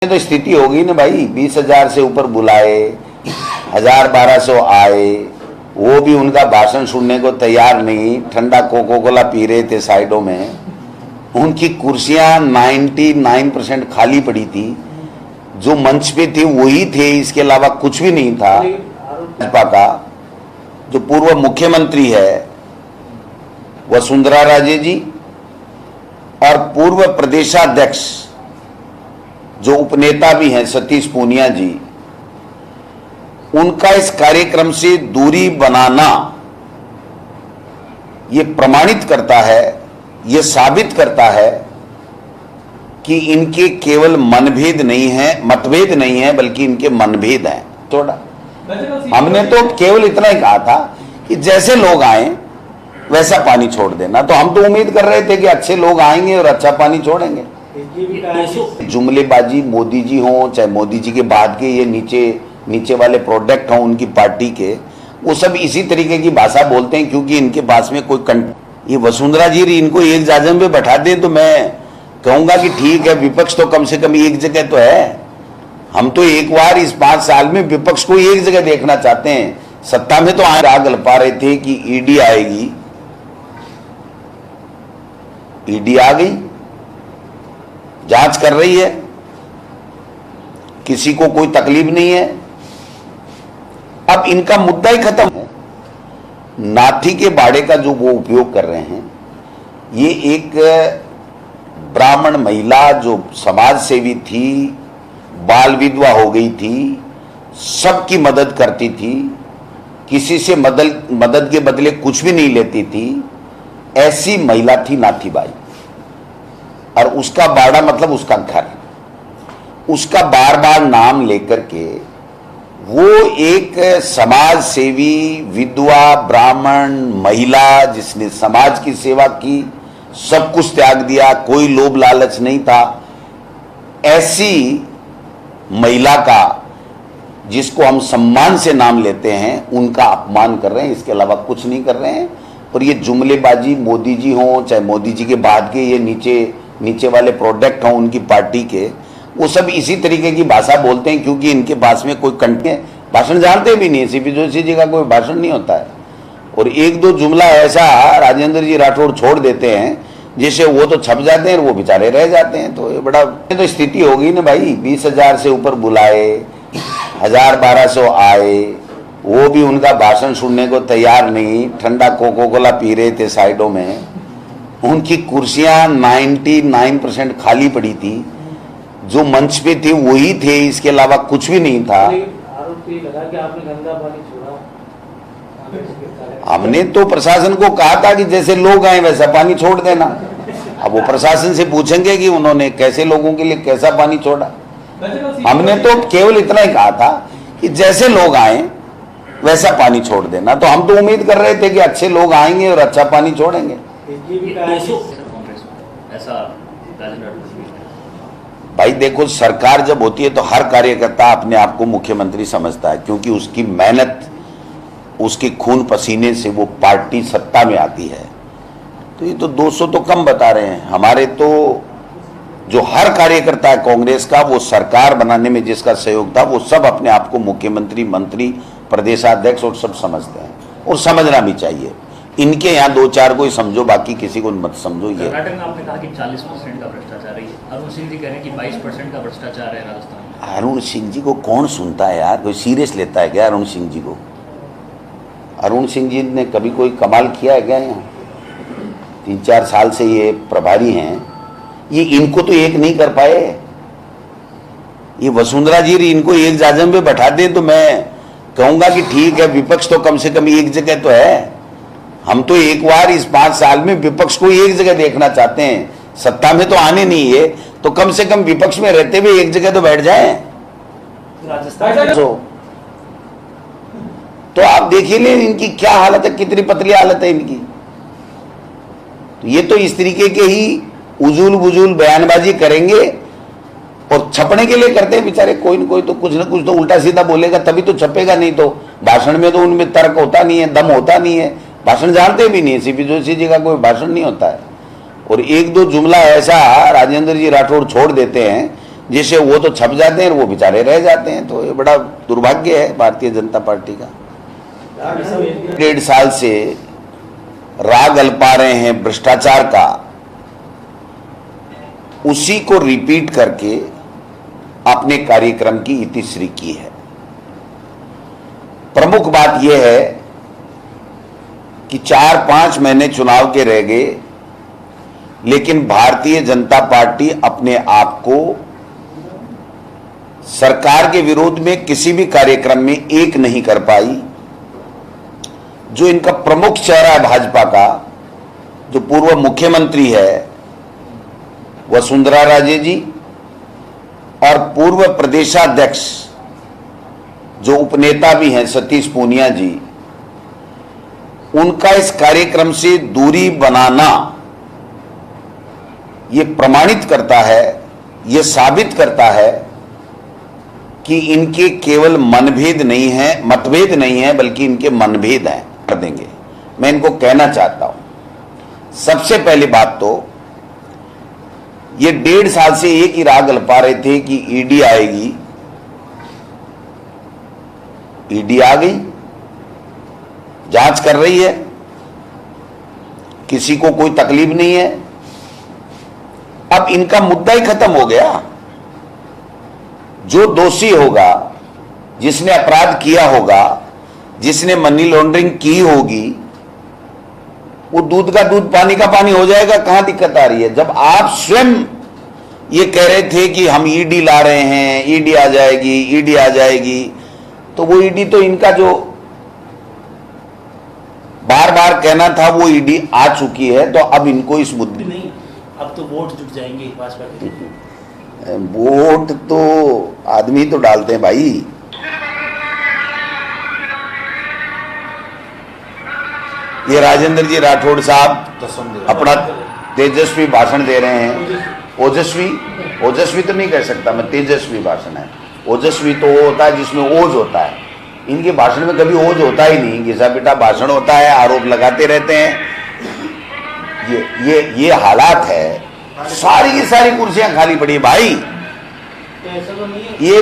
तो स्थिति होगी ना भाई, 20,000 से ऊपर बुलाए, 1,000-1,200 आए, वो भी उनका भाषण सुनने को तैयार नहीं, ठंडा कोको कोला पी रहे थे साइडों में। उनकी कुर्सियां 99% खाली पड़ी थी, जो मंच पे थे वही थे, इसके अलावा कुछ भी नहीं था। भाजपा का जो पूर्व मुख्यमंत्री है वसुंधरा राजे जी और पूर्व प्रदेशाध्यक्ष जो उपनेता भी हैं सतीश पूनिया जी, उनका इस कार्यक्रम से दूरी बनाना ये प्रमाणित करता है, ये साबित करता है कि इनके केवल मतभेद नहीं है बल्कि इनके मनभेद हैं। थोड़ा हमने तो केवल इतना ही कहा था कि जैसे लोग आए वैसा पानी छोड़ देना, तो हम तो उम्मीद कर रहे थे कि अच्छे लोग आएंगे और अच्छा पानी छोड़ेंगे। जुमलेबाजी मोदी जी हों चाहे मोदी जी के बाद के ये नीचे वाले प्रोडक्ट हों उनकी पार्टी के, वो सब इसी तरीके की भाषा बोलते हैं क्योंकि इनके पास में कोई ये वसुंधरा जी इनको एक जाजम पे बैठा दें तो मैं कहूंगा कि ठीक है, विपक्ष तो कम से कम एक जगह तो है। हम तो एक बार इस 5 साल में विपक्ष को एक जगह देखना चाहते हैं। सत्ता में तो आग लपा रहे थे कि ईडी आएगी, ईडी आ गई, जांच कर रही है, किसी को कोई तकलीफ नहीं है। अब इनका मुद्दा ही खत्म है। नाथी के बाड़े का जो वो उपयोग कर रहे हैं, ये एक ब्राह्मण महिला जो समाज सेवी थी, बाल विधवा हो गई थी, सबकी मदद करती थी, किसी से मदद के बदले कुछ भी नहीं लेती थी, ऐसी महिला थी नाथी बाई। और उसका बाड़ा मतलब उसका घर, उसका बार बार नाम लेकर के वो एक समाज सेवी विधवा ब्राह्मण महिला जिसने समाज की सेवा की, सब कुछ त्याग दिया, कोई लोभ लालच नहीं था, ऐसी महिला का जिसको हम सम्मान से नाम लेते हैं उनका अपमान कर रहे हैं, इसके अलावा कुछ नहीं कर रहे हैं। और ये जुमलेबाजी मोदी जी हों चाहे मोदी जी के बाद के ये नीचे वाले प्रोडक्ट हों उनकी पार्टी के, वो सब इसी तरीके की भाषा बोलते हैं क्योंकि इनके पास में कोई भाषण जानते भी नहीं। सीपी जोशी जी का कोई भाषण नहीं होता है और एक दो जुमला ऐसा राजेंद्र जी राठौड़ छोड़ देते हैं जिससे वो तो छप जाते हैं और वो बेचारे रह जाते हैं। तो ये बड़ा तो स्थिति होगी ना भाई, 20,000 से ऊपर बुलाए, 1,000-1,200 आए, वो भी उनका भाषण सुनने को तैयार नहीं, ठंडा कोको कोला पी रहे थे साइडों में। उनकी कुर्सियां 99% खाली पड़ी थी, जो मंच पे थे वही थे, इसके अलावा कुछ भी नहीं था। हमने तो प्रशासन को कहा था कि जैसे लोग आए वैसा पानी छोड़ देना। अब वो प्रशासन से पूछेंगे कि उन्होंने कैसे लोगों के लिए कैसा पानी छोड़ा। हमने तो केवल इतना ही कहा था कि जैसे लोग आए वैसा पानी छोड़ देना, तो हम तो उम्मीद कर रहे थे कि अच्छे लोग आएंगे और अच्छा पानी छोड़ेंगे। भाई देखो, सरकार जब होती है तो हर कार्यकर्ता अपने आप को मुख्यमंत्री समझता है क्योंकि उसकी मेहनत, उसके खून पसीने से वो पार्टी सत्ता में आती है। तो ये तो 200 तो कम बता रहे हैं। हमारे तो जो हर कार्यकर्ता है कांग्रेस का, वो सरकार बनाने में जिसका सहयोग था, वो सब अपने आप को मुख्यमंत्री, मंत्री, प्रदेशाध्यक्ष और सब समझते हैं और समझना भी चाहिए। इनके यहाँ 2-4 को ही समझो, बाकी किसी को मत समझो। ये कर्नाटक में आपने कहा कि 40% का भ्रष्टाचार है, अरुण सिंह जी कह रहे हैं कि 22% का भ्रष्टाचार है राजस्थान में। अरुण सिंह जी को कौन सुनता है यार? कोई सीरियस लेता है क्या अरुण सिंह जी को? अरुण सिंह जी ने कभी कोई कमाल किया है क्या? यहाँ 3-4 साल से ये प्रभारी हैं, ये इनको तो एक नहीं कर पाए। ये वसुंधरा जी इनको एक जाजम पे बैठा दें तो मैं कहूंगा कि ठीक है, विपक्ष तो कम से कम एक जगह तो है। हम तो एक बार इस 5 साल में विपक्ष को एक जगह देखना चाहते हैं। सत्ता में तो आने नहीं है, तो कम से कम विपक्ष में रहते हुए एक जगह तो बैठ जाएं। तो आप देखिए ले इनकी क्या हालत है, कितनी पतली हालत है इनकी। तो ये तो इस तरीके के ही उजूल बुजूल बयानबाजी करेंगे और छपने के लिए करते हैं बेचारे। कोई न कोई तो कुछ न कुछ तो उल्टा सीधा बोलेगा तभी तो छपेगा, नहीं तो भाषण में तो उनमें तर्क होता नहीं है, दम होता नहीं है, भाषण जानते भी नहीं है। सीपी जोशी जी का कोई भाषण नहीं होता है और एक दो जुमला ऐसा राजेंद्र जी राठौड़ छोड़ देते हैं जिसे वो तो छप जाते हैं, वो बेचारे रह जाते हैं। तो ये बड़ा दुर्भाग्य है भारतीय जनता पार्टी का। 1.5 साल से राग अल्पा रहे हैं भ्रष्टाचार का, उसी को रिपीट करके अपने कार्यक्रम की इतिश्री की है। प्रमुख बात यह है कि 4-5 महीने चुनाव के रह गए, लेकिन भारतीय जनता पार्टी अपने आप को सरकार के विरोध में किसी भी कार्यक्रम में एक नहीं कर पाई। जो इनका प्रमुख चेहरा है भाजपा का, जो पूर्व मुख्यमंत्री है वसुंधरा राजे जी, और पूर्व प्रदेशाध्यक्ष जो उपनेता भी हैं सतीश पूनिया जी, उनका इस कार्यक्रम से दूरी बनाना ये प्रमाणित करता है, ये साबित करता है कि इनके केवल मतभेद नहीं है, बल्कि इनके मनभेद हैं। कर देंगे। मैं इनको कहना चाहता हूं, सबसे पहली बात तो ये 1.5 साल से एक ही राग अल्पा रहे थे कि ईडी आएगी। ईडी आ गई, जांच कर रही है, किसी को कोई तकलीफ नहीं है। अब इनका मुद्दा ही खत्म हो गया। जो दोषी होगा, जिसने अपराध किया होगा, जिसने मनी लॉन्ड्रिंग की होगी, वो दूध का दूध पानी का पानी हो जाएगा। कहां दिक्कत आ रही है? जब आप स्वयं ये कह रहे थे कि हम ईडी ला रहे हैं, ईडी आ जाएगी, ईडी आ जाएगी, तो वो ईडी तो इनका जो बार बार कहना था वो ईडी आ चुकी है। तो अब इनको इस मुद्दे नहीं, अब तो वोट जुट जाएंगे भाजपा के। वोट तो आदमी तो डालते हैं भाई। ये राजेंद्र जी राठौड़ साहब अपना तेजस्वी भाषण दे रहे हैं। ओजस्वी तो नहीं कह सकता मैं, तेजस्वी भाषण है। ओजस्वी तो वो होता है जिसमें ओज होता है। इनके भाषण में कभी ओज होता ही नहीं, घिसा पिटा भाषण होता है, आरोप लगाते रहते हैं। ये हालात है। सारी की सारी कुर्सियां खाली पड़ी है भाई। तो ऐसा तो नहीं है। ये